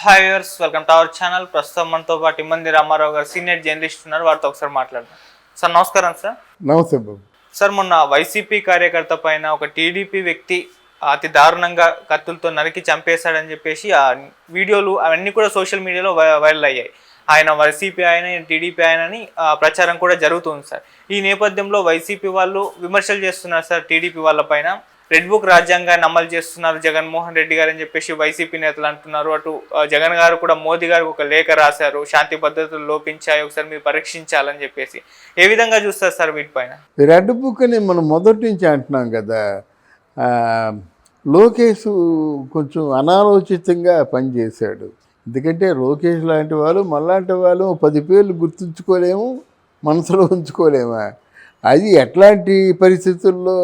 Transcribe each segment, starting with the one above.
Hi viewers, welcome to our channel. ప్రస్తుతం మనతో పాటు ఇమ్మంది రామారావు గారు సీనియర్ జర్నలిస్ట్ ఉన్నారు. వారితో ఒకసారి మాట్లాడదాం. సార్ నమస్కారం. సార్ నమస్తే బాబు. సార్ మొన్న వైసీపీ కార్యకర్త పైన ఒక టీడీపీ వ్యక్తి అతి దారుణంగా కత్తులతో నరికి చంపేశాడని చెప్పేసి ఆ వీడియోలు అవన్నీ కూడా సోషల్ మీడియాలో వైరల్ అయ్యాయి. ఆయన వైసీపీ ఆయన, టీడీపీ ఆయనని ప్రచారం కూడా జరుగుతుంది సార్. ఈ నేపథ్యంలో వైసీపీ వాళ్ళు విమర్శలు చేస్తున్నారు సార్ టీడీపీ వాళ్ళ పైన. రెడ్ బుక్ రాజ్యాంగాన్ని అమలు చేస్తున్నారు జగన్మోహన్ రెడ్డి గారు అని చెప్పేసి వైసీపీ నేతలు అంటున్నారు. అటు జగన్ గారు కూడా మోదీ గారికి ఒక లేఖ రాశారు, శాంతి భద్రతలు లోపించాయి, ఒకసారి మీరు పరీక్షించాలని చెప్పేసి. ఏ విధంగా చూస్తారు సార్ వీటిపైన? రెడ్ బుక్ అని మనం మొదటి నుంచి అంటున్నాం కదా. లోకేష్ కొంచెం అనాలోచితంగా పనిచేశాడు. ఎందుకంటే లోకేష్ లాంటి వాళ్ళు మనలాంటి వాళ్ళు 10 పేర్లు గుర్తుంచుకోలేము, మనసులో ఉంచుకోలేమా? అది ఎట్లాంటి పరిస్థితుల్లో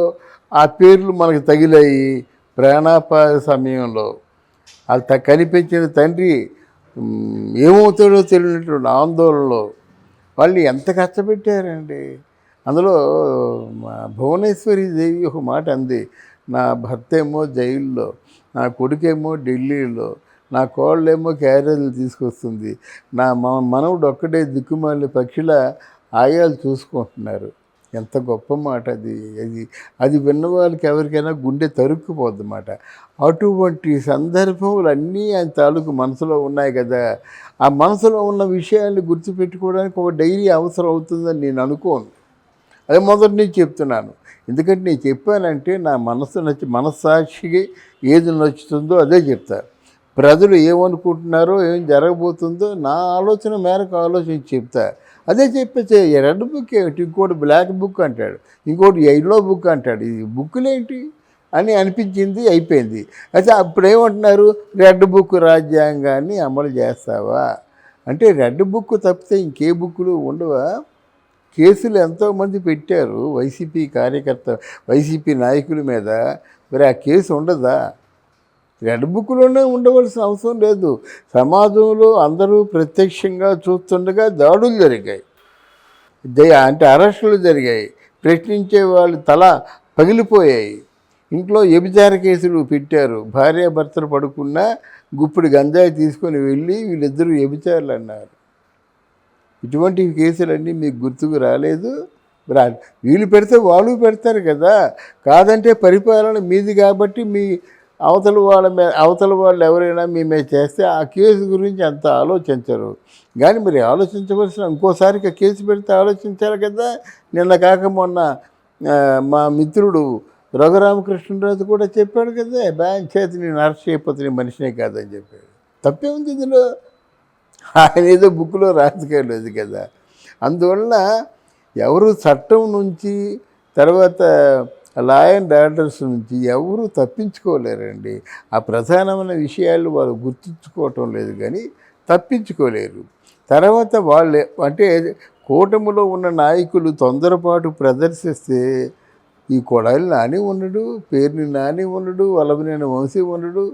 ఆ పేర్లు మనకు తగిలాయి. ప్రాణాపాయ సమయంలో అది కనిపించిన తండ్రి ఏమవుతాడో తెలియనటువంటి ఆందోళనలో వాళ్ళు ఎంత కష్టపెట్టారండి. అందులో భువనేశ్వరి దేవి ఒక మాట అంది, నా భర్త ఏమో జైల్లో, నా కొడుకేమో ఢిల్లీలో, నా కోళ్ళేమో క్యారేజీలు తీసుకొస్తుంది, నా మనవుడు ఒక్కడే దిక్కుమాలి పక్షుల ఆయాలు చూసుకుంటున్నారు. ఎంత గొప్ప మాట అది. అది విన్న వాళ్ళకి ఎవరికైనా గుండె తరుక్కుపోద్ది అన్నమాట. అటువంటి సందర్భములు అన్నీ ఆయన తాలూకు మనసులో ఉన్నాయి కదా. ఆ మనసులో ఉన్న విషయాన్ని గుర్తుపెట్టుకోవడానికి ఒక డైరీ అవసరం అవుతుందని నేను అనుకోను. అదే మొదటి నుంచి చెప్తున్నాను. ఎందుకంటే నేను చెప్పానంటే నా మనస్సాక్షికి ఏది నచ్చుతుందో అదే చెప్తా. ప్రజలు ఏమనుకుంటున్నారో, ఏం జరగబోతుందో నా ఆలోచన మేరకు ఆలోచించి చెప్తా. అదే చెప్పేసి రెడ్ బుక్ ఏమిటి, ఇంకోటి బ్లాక్ బుక్ అంటాడు, ఇంకోటి ఎల్లో బుక్ అంటాడు. ఈ బుక్కులేంటి అని అనిపించింది, అయిపోయింది. అయితే అప్పుడు ఏమంటున్నారు, రెడ్ బుక్ రాజ్యాంగాన్ని అమలు చేస్తావా అంటే రెడ్ బుక్ తప్పితే ఇంకే బుక్కులు ఉండవా? కేసులు ఎంతోమంది పెట్టారు వైసీపీ వైసీపీ నాయకుల మీద. మరి ఆ కేసు ఉండదా? రెడ్ బుక్లోనే ఉండవలసిన అవసరం లేదు. సమాజంలో అందరూ ప్రత్యక్షంగా చూస్తుండగా దాడులు జరిగాయి, అంటే అరెస్టులు జరిగాయి, ప్రశ్నించే వాళ్ళు తల పగిలిపోయాయి. ఇంట్లో వ్యభిచార కేసులు పెట్టారు. భార్యాభర్తలు పడుకున్నా గుప్పుడు గంజాయి తీసుకొని వెళ్ళి వీళ్ళిద్దరూ వ్యభిచారులు అన్నారు. ఇటువంటి కేసులన్నీ మీకు గుర్తుకు రాలేదు? వీళ్ళు పెడితే వాళ్ళు పెడతారు కదా. కాదంటే పరిపాలన మీది కాబట్టి మీ అవతల వాళ్ళు ఎవరైనా మీ మీద చేస్తే ఆ కేసు గురించి అంత ఆలోచించరు. కానీ మరి ఆలోచించవలసిన ఇంకోసారికి కేసు పెడితే ఆలోచించాలి కదా. నిన్న కాక మొన్న మా మిత్రుడు రఘురామకృష్ణరాజు కూడా చెప్పాడు కదా, బ్యాంక్ చేతి నేను అరెస్ట్ చేయకపోతే మనిషినే కాదని చెప్పాడు. తప్పే ఉంది ఇందులో. ఆయన ఏదో బుక్లో రాజకీయాలు కదా. అందువల్ల ఎవరు చట్టం నుంచి, తర్వాత లా అండ్ ఆర్డర్స్ నుంచి ఎవరు తప్పించుకోలేరండి. ఆ ప్రధానమైన విషయాలు వాళ్ళు గుర్తుంచుకోవటం లేదు, కానీ తప్పించుకోలేరు. తర్వాత వాళ్ళే అంటే కూటమిలో ఉన్న నాయకులు తొందరపాటు ప్రదర్శిస్తే ఈ కొడాలి నాని ఉండడు, పేరుని నాని ఉండడు, వల్లభనేని వంశీ ఉండడు,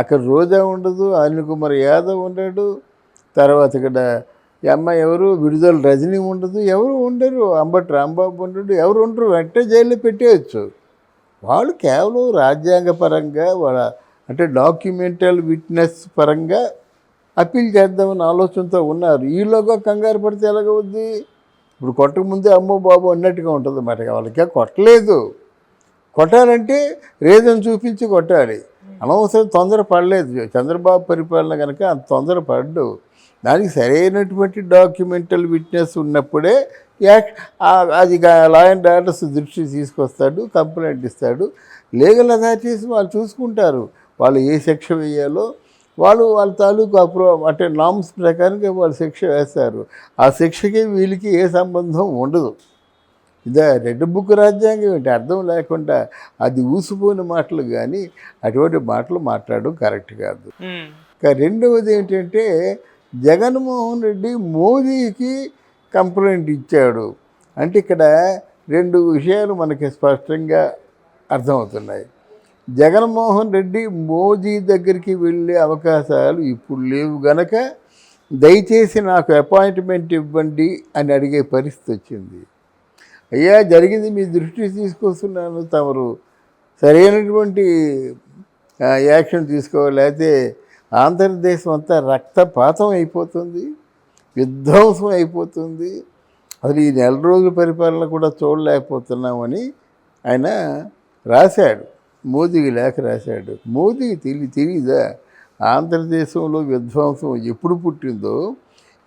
అక్కడ రోజా ఉండదు, అనిల్ కుమార్ యాదవ్ ఉండడు, తర్వాత ఇక్కడ అమ్మాయి ఎవరు విడుదల రజనీ ఉండదు, ఎవరు ఉండరు, అంబటి రాంబాబు ఉండడు, ఎవరు ఉండరు. వెంటనే జైల్లో పెట్టేయచ్చు. వాళ్ళు కేవలం రాజ్యాంగపరంగా అంటే డాక్యుమెంటల్ విట్నెస్ పరంగా అప్పీల్ చేద్దామని ఆలోచనతో ఉన్నారు. ఈలోగా కంగారు పడితే ఎలాగవుద్ది? ఇప్పుడు కొట్టకముందే అమ్మో బాబు అన్నట్టుగా ఉంటుంది అన్నమాట. వాళ్ళకి కొట్టలేదు. కొట్టాలంటే రీజన్ చూపించి కొట్టాలి. అనవసరం తొందర పడలేదు. చంద్రబాబు పరిపాలన కనుక అంత తొందర పడ్డు. దానికి సరైనటువంటి డాక్యుమెంటల్ విట్నెస్ ఉన్నప్పుడే అది లా అండ్ ఆర్డర్స్ దృష్టి తీసుకొస్తాడు, కంప్లైంట్ ఇస్తాడు. లీగల్ అథారిటీస్ వాళ్ళు చూసుకుంటారు. వాళ్ళు ఏ శిక్ష వేయాలో వాళ్ళ తాలూకు అంటే నామ్స్ ప్రకారంగా వాళ్ళు శిక్ష వేస్తారు. ఆ శిక్షకి వీళ్ళకి ఏ సంబంధం ఉండదు. ఇదే రెడ్ బుక్ రాజ్యాంగం ఏంటి అర్థం లేకుండా అది ఊసిపోయిన మాటలు, కానీ అటువంటి మాటలు మాట్లాడడం కరెక్ట్ కాదు. ఇంకా రెండవది ఏంటంటే జగన్మోహన్ రెడ్డి మోదీకి కంప్లైంట్ ఇచ్చాడు అంటే ఇక్కడ 2 విషయాలు మనకి స్పష్టంగా అర్థమవుతున్నాయి. జగన్మోహన్ రెడ్డి మోదీ దగ్గరికి వెళ్ళే అవకాశాలు ఇప్పుడు లేవు గనక దయచేసి నాకు అపాయింట్మెంట్ ఇవ్వండి అని అడిగే పరిస్థితి వచ్చింది. అయ్యా జరిగింది మీ దృష్టికి తీసుకొస్తున్నాను, తమరు సరైనటువంటి యాక్షన్ తీసుకోవాలి, అయితే ఆంధ్రదేశం అంతా రక్తపాతం అయిపోతుంది, విధ్వంసం అయిపోతుంది, అసలు ఈ నెల రోజుల పరిపాలన కూడా చూడలేకపోతున్నామని ఆయన రాశాడు. మోదీకి లేఖ రాశాడు. మోదీకి తెలియదా ఆంధ్రదేశంలో విధ్వంసం ఎప్పుడు పుట్టిందో,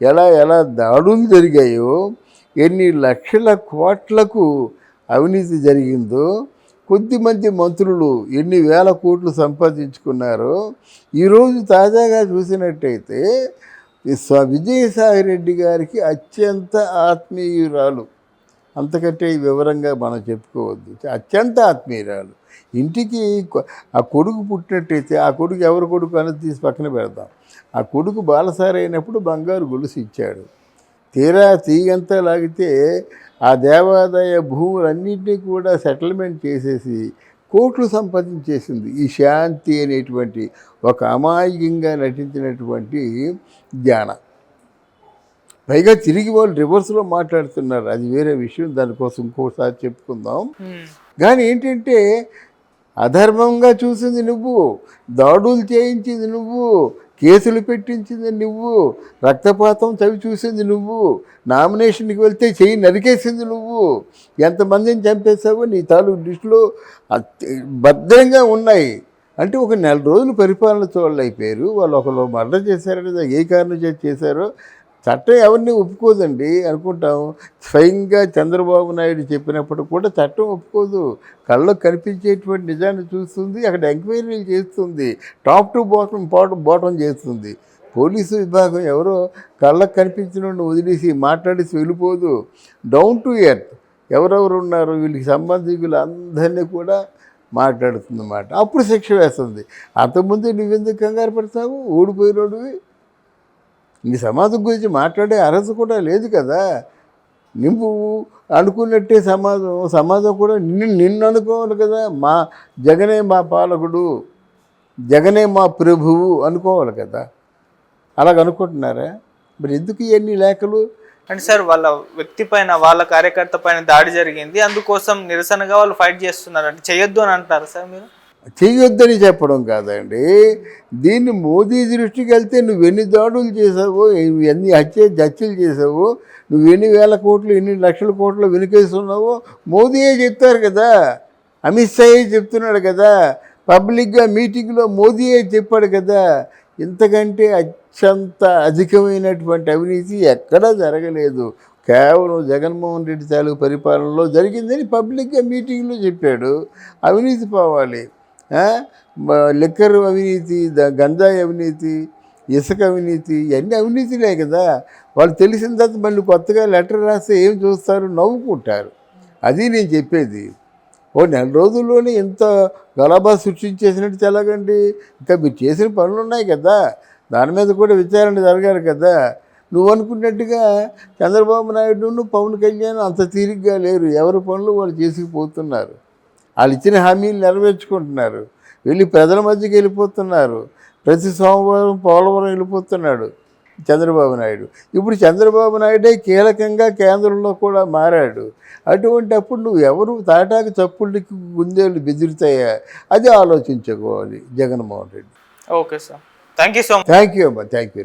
ఎలా ఎలా దాడులు జరిగాయో, ఎన్ని లక్షల కోట్లకు అవినీతి జరిగిందో, కొద్దిమంది మంత్రులు ఎన్ని వేల కోట్లు సంపాదించుకున్నారో. ఈరోజు తాజాగా చూసినట్టయితే విజయసాయి రెడ్డి గారికి అత్యంత ఆత్మీయురాలు, అంతకంటే వివరంగా మనం చెప్పుకోవద్దు, అత్యంత ఆత్మీయురాలు. ఇంటికి ఆ కొడుకు పుట్టినట్టయితే ఆ కొడుకు ఎవరి కొడుకు అనేది తీసి పక్కన పెడదాం. ఆ కొడుకు బాలసారి అయినప్పుడు బంగారు గొలుసు ఇచ్చాడు. తీరా తీగంతా లాగితే ఆ దేవాదాయ భూములన్నింటినీ కూడా సెటిల్మెంట్ చేసేసి కోట్లు సంపాదించేసింది ఈ శాంతి అనేటువంటి ఒక అమాయకంగా నటించినటువంటి జ్ఞాన. పైగా తిరిగి వాళ్ళు రివర్స్లో మాట్లాడుతున్నారు, అది వేరే విషయం, దానికోసం ఇంకోసారి చెప్పుకుందాం. కానీ ఏంటంటే అధర్మంగా చూసింది నువ్వు, దాడులు చేయించింది నువ్వు, కేసులు పెట్టించింది నువ్వు, రక్తపాతం చవి చూసింది నువ్వు, నామినేషన్కి వెళ్తే చెయ్యి నరికేసింది నువ్వు, ఎంతమందిని చంపేసావో నీ తాలూకు దృష్టిలో భద్రంగా ఉన్నాయి. అంటే ఒక నెల రోజులు పరిపాలన చూడలేకపోయారు వాళ్ళు. ఒకరు మర్డర్ చేశారో ఏ కారణం చేశారో చట్టం ఎవరిని ఒప్పుకోదండి అనుకుంటాం. స్వయంగా చంద్రబాబు నాయుడు చెప్పినప్పుడు కూడా చట్టం ఒప్పుకోదు. కళ్ళకు కనిపించేటువంటి నిజాన్ని చూస్తుంది, అక్కడ ఎంక్వైరీలు చేస్తుంది, టాప్ టు బాటం చేస్తుంది. పోలీసు విభాగం ఎవరో కళ్ళకు కనిపించిన వదిలేసి మాట్లాడేసి వెళ్ళిపోదు. డౌన్ టు ఎర్త్ ఎవరెవరు ఉన్నారు వీళ్ళకి సంబంధికులు అందరినీ కూడా మాట్లాడుతుందన్నమాట. అప్పుడు శిక్ష వేస్తుంది. అంతకుముందు నువ్వెందుకు కంగారు పడతావు? ఓడిపోయినోడివి, నీ సమాజం గురించి మాట్లాడే అర్హత కూడా లేదు కదా. నువ్వు అనుకున్నట్టే సమాజం కూడా నిన్ను అనుకోవాలి కదా. మా జగనే మా పాలకుడు, జగనే మా ప్రభువు అనుకోవాలి కదా. అలాగ అనుకుంటున్నారా? మరి ఎందుకు ఇవన్నీ లేఖలు? అంటే సార్ వాళ్ళ వ్యక్తి పైన, వాళ్ళ కార్యకర్త పైన దాడి జరిగింది, అందుకోసం నిరసనగా వాళ్ళు ఫైట్ చేస్తున్నారు అంటే చేయొద్దు అని అంటారు సార్ మీరు? చెయ్యొద్దని చెప్పడం కాదండి. దీన్ని మోదీ దృష్టికి వెళ్తే నువ్వెన్ని దాడులు చేసావో, ఎన్ని హత్యలు చేసావో, నువ్వు ఎన్ని వేల కోట్లు ఎన్ని లక్షల కోట్లు వెనుకేస్తున్నావో మోదీయే చెప్తారు కదా. అమిత్ షాయే చెప్తున్నాడు కదా, పబ్లిక్గా మీటింగ్లో మోదీయే చెప్పాడు కదా. ఇంతకంటే అత్యంత అధికమైనటువంటి అవినీతి ఎక్కడా జరగలేదు, కేవలం జగన్మోహన్ రెడ్డి తాలూకు పరిపాలనలో జరిగిందని పబ్లిక్గా మీటింగ్లో చెప్పాడు. అవినీతి పోవాలి, లిక్కర్ అవినీతి, గంజాయి అవినీతి, ఇసుక అవినీతి, ఇవన్నీ అవినీతిలే కదా. వాళ్ళు తెలిసిన తర్వాత మళ్ళీ కొత్తగా లెటర్ రాస్తే ఏం చూస్తారు? నవ్వుకుంటారు. అది నేను చెప్పేది. ఓ నెల రోజుల్లోనే ఇంత గలాబా సృష్టించేసినట్టు ఎలాగండి? ఇంకా మీరు చేసిన పనులు ఉన్నాయి కదా, దాని మీద కూడా విచారణ జరగాలి కదా. నువ్వు అనుకున్నట్టుగా చంద్రబాబు నాయుడును పవన్ కళ్యాణ్ అంత తీరిగ్గా లేరు. ఎవరి పనులు వాళ్ళు చేసుకుపోతున్నారు. వాళ్ళు ఇచ్చిన హామీలు నెరవేర్చుకుంటున్నారు. వెళ్ళి ప్రజల మధ్యకి వెళ్ళిపోతున్నారు. ప్రతి సోమవారం పోలవరం వెళ్ళిపోతున్నాడు చంద్రబాబు నాయుడు. ఇప్పుడు చంద్రబాబు నాయుడే కీలకంగా కేంద్రంలో కూడా మారాడు. అటువంటి అప్పుడు నువ్వు ఎవరు తాటాకు చప్పుళ్ళకి గుండెలు బెదిరుతాయా? అది ఆలోచించుకోవాలి Jaganmohan Reddy. Okay sir, thank you so much. Thank you అమ్మా, థ్యాంక్ యూ.